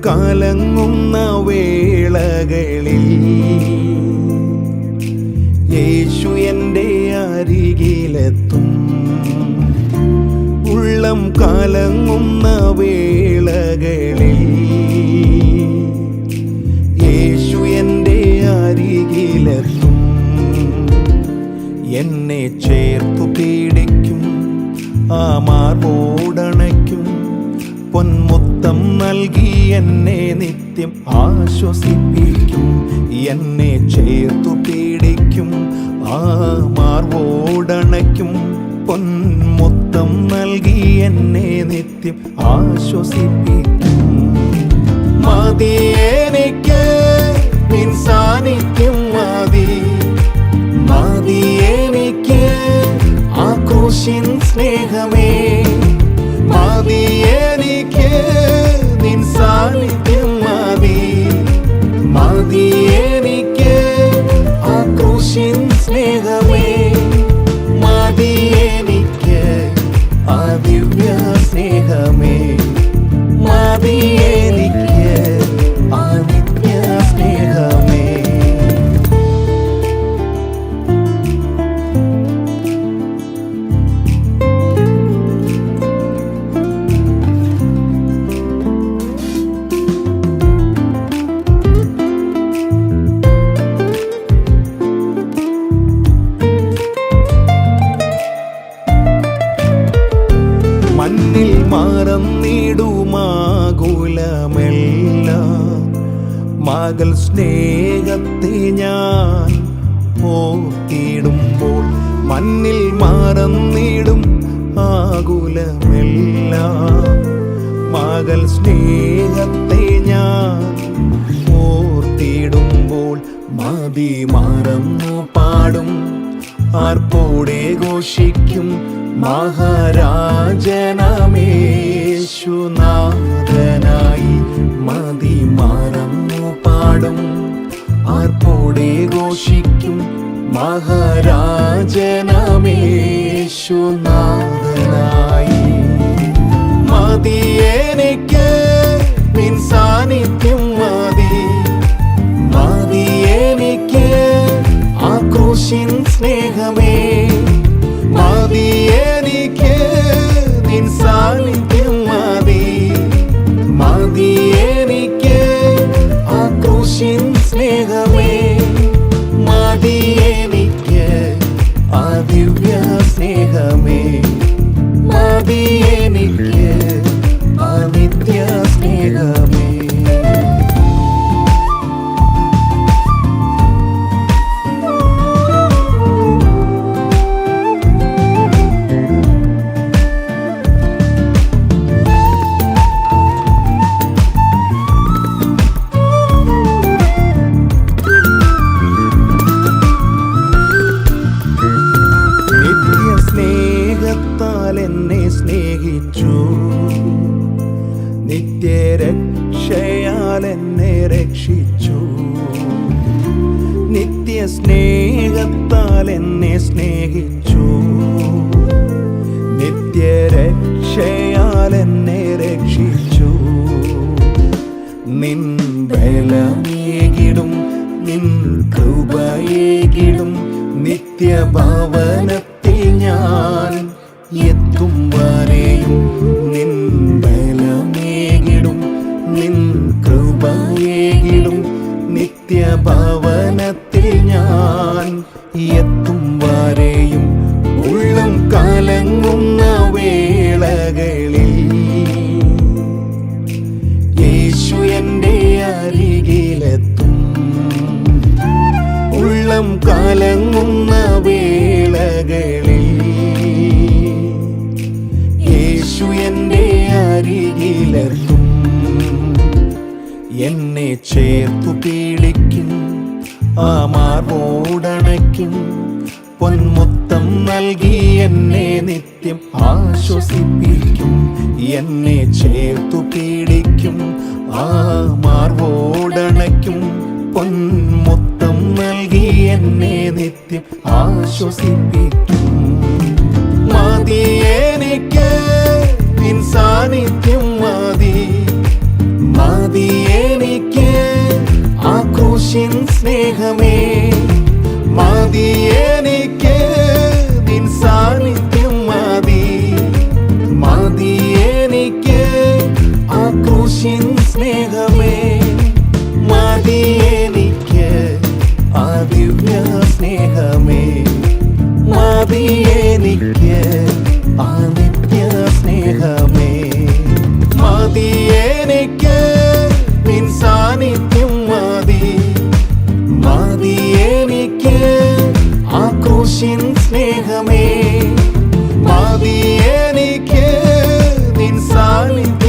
കലങ്ങുന്ന വേളകളിൽ യേശു എൻ്റെ അരികിലെത്തും. ഉള്ളം കലങ്ങുന്ന വേളകളിൽ യേശു എൻ്റെ അരികിലെത്തും. എന്നെ ചേർത്തു പീഡിക്കും, ആ മാർബോടണയ്ക്കും, പൊന്മുത്തം നൽകി എന്നെ നിത്യം ആശ്വസിപ്പിക്കും. എന്നെ ചേർത്തു പീഡിക്കും, ആ മാർബോടണയ്ക്കും, പൊന്മുത്തം നൽകി എന്നെ നിത്യം ആശ്വസിപ്പിക്കും. മതി എനിക്ക് നിൻ സാന്നിധ്യം മതി, മതി എനിക്ക് ആ ക്രൂശിൻ സ്നേഹമേ, മതി എനിക്ക് നിൻ സാന്നിധ്യം മതി, മതി എനിക്ക് ആ ക്രൂശിൻ സ്നേഹമേ, മതി എനിക്ക് ആ ദിവ്യ സ്നേഹമേ, മതി എനിക്ക് ആ നിത്യ സ്നേഹമേ. മണ്ണിൽ മറന്നിടുമാകുലമെല്ലാം മകൾ സ്നേഹത്തെ ഞാൻ ഓർത്തിടുമ്പോൾ, മണ്ണിൽ മറന്നിടും ആകുലമെല്ലാം മകൾ സ്നേഹത്തെ ഞാൻ ഓർത്തിടുമ്പോൾ, മതി മറന്നു പാടും, ആർപ്പോടെ ഘോഷിക്കും, മഹാരാജനമേശുനാഥനായി. മതി മറന്നു പാടും, ആർപ്പോടെ ഘോഷിക്കും, മഹാരാജനമേശുനാഥനായി. മതി എനിക്ക് നിൻ സാന്നിധ്യം മതി, മതി എനിക്ക് ആ ക്രൂശിൻ സ്നേഹമേ, മതി എനിക്ക് നിൻ സാന്നിധ്യം മതി, മതി എനിക്ക് ആ ക്രൂശിൻ സ്നേഹമേ, മതി എനിക്ക് ആ ദിവ്യ സ്നേഹമേ, മതി എനിക്ക് ആ നിത്യ സ്നേഹമേ. സ്നേഹത്താൽ എന്നെ സ്നേഹിച്ചു, നിത്യരക്ഷയാൽ എന്നെ രക്ഷിച്ചു. നിത്യ സ്നേഹത്താൽ എന്നെ സ്നേഹിച്ചു, നിത്യരക്ഷയാൽ എന്നെ രക്ഷിച്ചു. നിൻ ബലമേകിടും, നിൻ കൃപയേകിടും, നിത്യഭവനത്തിൽ ഞാൻ എത്തും വരെയും. നിൻ ബലമേകിടും, നിൻ കൃപയേകിടും, നിത്യഭവനത്തിൽ ഞാൻ എത്തും വരെയും. ഉള്ളം കലങ്ങുന്ന വേളകളിൽ യേശു എൻ്റെ അരികിലെത്തും. ഉള്ളം കലങ്ങുന്ന വേളകളിൽ യേശു എൻ്റെ അരികിലെത്തും. എന്നെ ചേർത്തു പീഡിക്കും, ആ മാർബോടണയ്ക്കും, പൊന്മുത്തം നൽകി എന്നെ നിത്യം ആശ്വസിപ്പിക്കും. എന്നെ ചേർത്തു പീഡിക്കും, ആ മാർബോടണയ്ക്കും, പൊന്മുത്തം നൽകി എന്നെ നിത്യം ആശ്വസിപ്പിക്കും. മതി എനിക്ക് നിൻ സാന്നിധ്യം മതി, മതി സ്നേഹമേ മതി എനിക്ക് നിൻ സാന്നിധ്യം മതി മതി എനിക്ക് ആ ക്രൂശിൻ സ്നേഹമേ മതി എനിക്ക് ആ ദിവ്യ സ്നേഹമേ മതി എനിക്ക് ആ നിത്യ സ്നേഹമേ മതി എനിക്ക് നിൻ സാന്നിധ്യം മതി മതി എനിക്ക് ആ ക്രൂശിൻ സ്നേഹമേ മതി എനിക്ക് നിൻ സാന്നിധ്യം